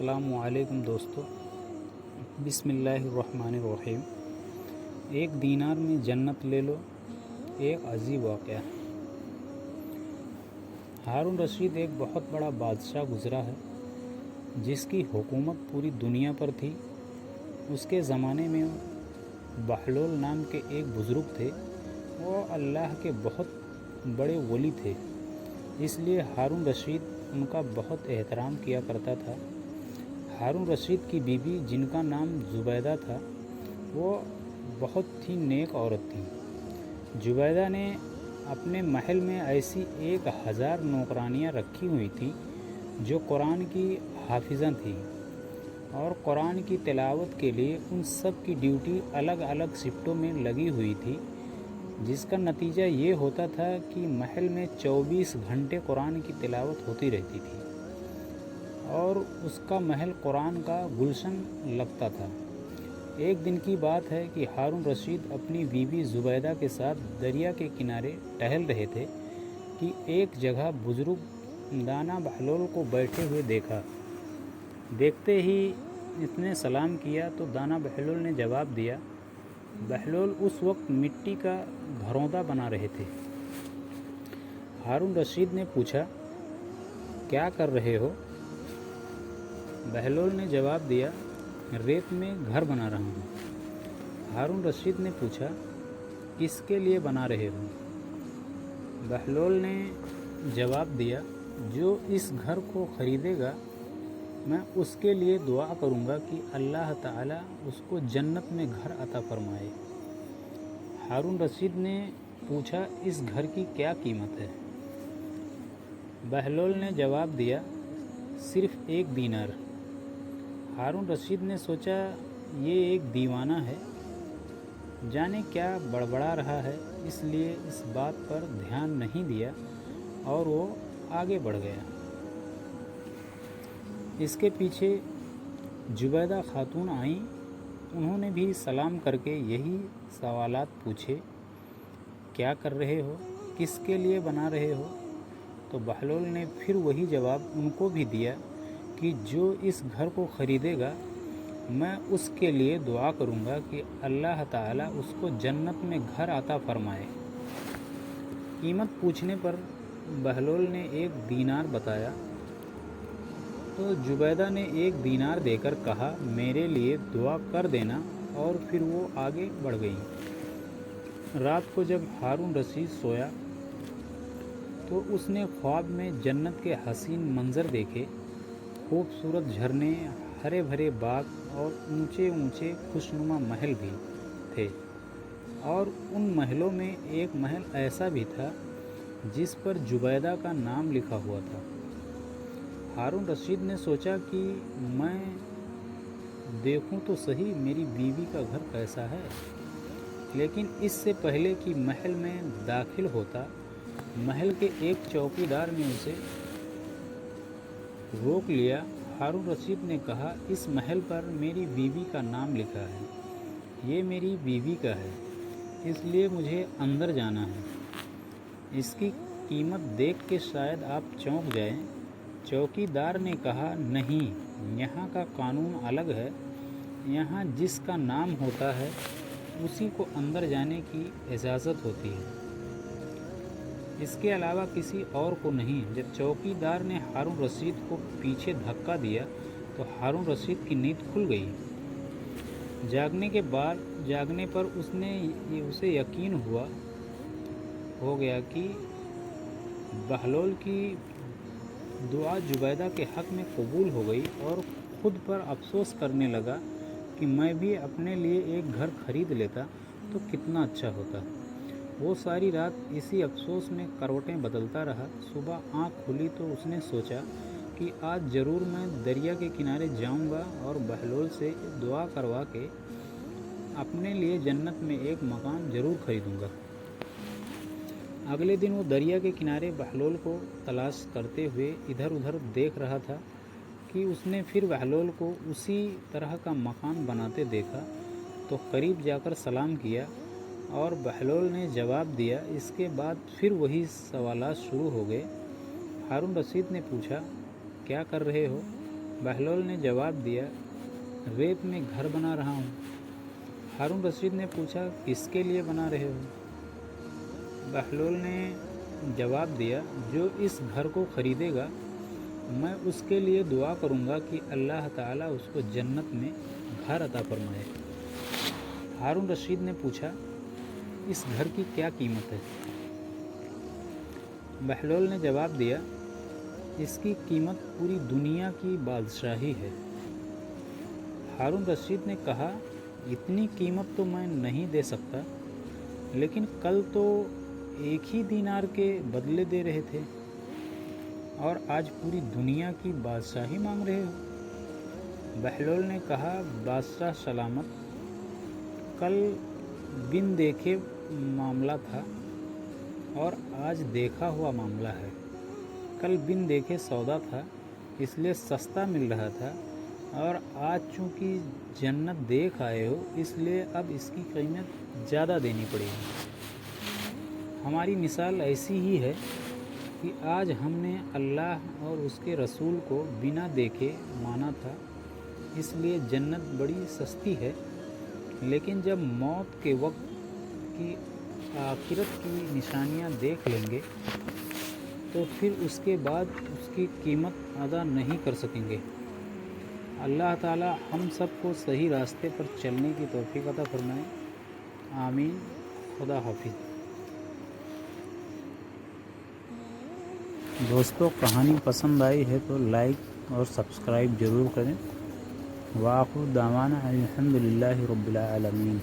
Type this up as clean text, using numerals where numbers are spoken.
السلام علیکم دوستو، بسم اللہ الرحمن الرحیم۔ ایک دینار میں جنت لے لو، ایک عجیب واقعہ۔ ہارون رشید ایک بہت بڑا بادشاہ گزرا ہے جس کی حکومت پوری دنیا پر تھی۔ اس کے زمانے میں بہلول نام کے ایک بزرگ تھے۔ وہ اللہ کے بہت بڑے ولی تھے، اس لیے ہارون رشید ان کا بہت احترام کیا کرتا تھا۔ ہارون رشید کی بیوی جن کا نام زبیدہ تھا، وہ بہت ہی نیک عورت تھیں۔ زبیدہ نے اپنے محل میں ایسی 1000 نوکرانیاں رکھی ہوئی تھیں جو قرآن کی حافظہ تھیں، اور قرآن کی تلاوت کے لیے ان سب کی ڈیوٹی الگ الگ شفٹوں میں لگی ہوئی تھی، جس کا نتیجہ یہ ہوتا تھا کہ محل میں 24 گھنٹے قرآن کی تلاوت ہوتی رہتی تھی، اور اس کا محل قرآن کا گلشن لگتا تھا۔ ایک دن کی بات ہے کہ ہارون رشید اپنی بیوی زبیدہ کے ساتھ دریا کے کنارے ٹہل رہے تھے کہ ایک جگہ بزرگ دانا بہلول کو بیٹھے ہوئے دیکھا۔ دیکھتے ہی اس نے سلام کیا تو دانا بہلول نے جواب دیا۔ بہلول اس وقت مٹی کا گھروندا بنا رہے تھے۔ ہارون رشید نے پوچھا، کیا کر رہے ہو؟ بہلول نے جواب دیا، ریت میں گھر بنا رہا ہوں۔ ہارون رشید نے پوچھا، کس کے لیے بنا رہے ہو؟ بہلول نے جواب دیا، جو اس گھر کو خریدے گا میں اس کے لیے دعا کروں گا کہ اللہ تعالیٰ اس کو جنت میں گھر عطا فرمائے۔ ہارون رشید نے پوچھا، اس گھر کی کیا قیمت ہے؟ بہلول نے جواب دیا، صرف 1 دینار۔ ہارون رشید نے سوچا، یہ ایک دیوانہ ہے، جانے کیا بڑبڑا رہا ہے، اس لیے اس بات پر دھیان نہیں دیا اور وہ آگے بڑھ گیا۔ اس کے پیچھے زبیدہ خاتون آئیں۔ انہوں نے بھی سلام کر کے یہی سوالات پوچھے، کیا کر رہے ہو؟ کس کے لیے بنا رہے ہو؟ تو بہلول نے پھر وہی جواب ان کو بھی دیا کہ جو اس گھر کو خریدے گا میں اس کے لیے دعا کروں گا کہ اللہ تعالیٰ اس کو جنت میں گھر عطا فرمائے۔ قیمت پوچھنے پر بہلول نے 1 دینار بتایا تو زبیدہ نے 1 دینار دے کر کہا، میرے لیے دعا کر دینا، اور پھر وہ آگے بڑھ گئیں۔ رات کو جب ہارون رشید سویا تو اس نے خواب میں جنت کے حسین منظر دیکھے۔ خوبصورت جھرنے، ہرے بھرے باغ اور اونچے اونچے خوشنما محل بھی تھے، اور ان محلوں میں ایک محل ایسا بھی تھا جس پر زبیدہ کا نام لکھا ہوا تھا۔ ہارون رشید نے سوچا کہ میں دیکھوں تو صحیح میری بیوی کا گھر کیسا ہے، لیکن اس سے پہلے کہ محل میں داخل ہوتا، محل کے ایک چوکیدار نے اسے روک لیا۔ ہارون رشید نے کہا، اس محل پر میری بیوی کا نام لکھا ہے، یہ میری بیوی کا ہے، اس لیے مجھے اندر جانا ہے۔ اس کی قیمت دیکھ کے شاید آپ چونک جائیں۔ چوکیدار نے کہا، نہیں، یہاں کا قانون الگ ہے، یہاں جس کا نام ہوتا ہے اسی کو اندر جانے کی اجازت ہوتی ہے، اس کے علاوہ کسی اور کو نہیں۔ جب چوکیدار نے ہارون رشید کو پیچھے دھکا دیا تو ہارون رشید کی نیند کھل گئی۔ جاگنے پر اسے یقین ہو گیا کہ بہلول کی دعا زبیدہ کے حق میں قبول ہو گئی، اور خود پر افسوس کرنے لگا کہ میں بھی اپنے لیے ایک گھر خرید لیتا تو کتنا اچھا ہوتا۔ وہ ساری رات اسی افسوس میں کروٹیں بدلتا رہا۔ صبح آنکھ کھلی تو اس نے سوچا کہ آج ضرور میں دریا کے کنارے جاؤں گا اور بہلول سے دعا کروا کے اپنے لیے جنت میں ایک مکان ضرور خریدوں گا۔ اگلے دن وہ دریا کے کنارے بہلول کو تلاش کرتے ہوئے ادھر ادھر دیکھ رہا تھا کہ اس نے پھر بہلول کو اسی طرح کا مکان بناتے دیکھا تو قریب جا کر سلام کیا، اور بہلول نے جواب دیا۔ اس کے بعد پھر وہی سوالات شروع ہو گئے۔ ہارون رشید نے پوچھا، کیا کر رہے ہو؟ بہلول نے جواب دیا، ریت میں گھر بنا رہا ہوں۔ ہارون رشید نے پوچھا، کس کے لیے بنا رہے ہو؟ بہلول نے جواب دیا، جو اس گھر کو خریدے گا میں اس کے لیے دعا کروں گا کہ اللہ تعالیٰ اس کو جنت میں گھر عطا فرمائے۔ ہارون رشید نے پوچھا، اس گھر کی کیا قیمت ہے؟ بہلول نے جواب دیا، اس کی قیمت پوری دنیا کی بادشاہی ہے۔ ہارون رشید نے کہا، اتنی قیمت تو میں نہیں دے سکتا، لیکن کل تو 1 ہی دینار کے بدلے دے رہے تھے اور آج پوری دنیا کی بادشاہی مانگ رہے ہو۔ بہلول نے کہا، بادشاہ سلامت، کل بن دیکھے معاملہ تھا اور آج دیکھا ہوا معاملہ ہے۔ کل بن دیکھے سودا تھا، اس لیے سستا مل رہا تھا، اور آج چونکہ جنت دیکھ آئے ہو اس لیے اب اس کی قیمت زیادہ دینی پڑے گی۔ ہماری مثال ایسی ہی ہے کہ آج ہم نے اللہ اور اس کے رسول کو بنا دیکھے مانا تھا، اس لیے جنت بڑی سستی ہے، لیکن جب موت کے وقت کی آخرت کی نشانیاں دیکھ لیں گے تو پھر اس کے بعد اس کی قیمت ادا نہیں کر سکیں گے۔ اللہ تعالی ہم سب کو صحیح راستے پر چلنے کی توفیق عطا فرمائے، آمین۔ خدا حافظ۔ دوستو، کہانی پسند آئی ہے تو لائک اور سبسکرائب ضرور کریں۔ وآخر دعوانا الحمدللہ رب العالمین۔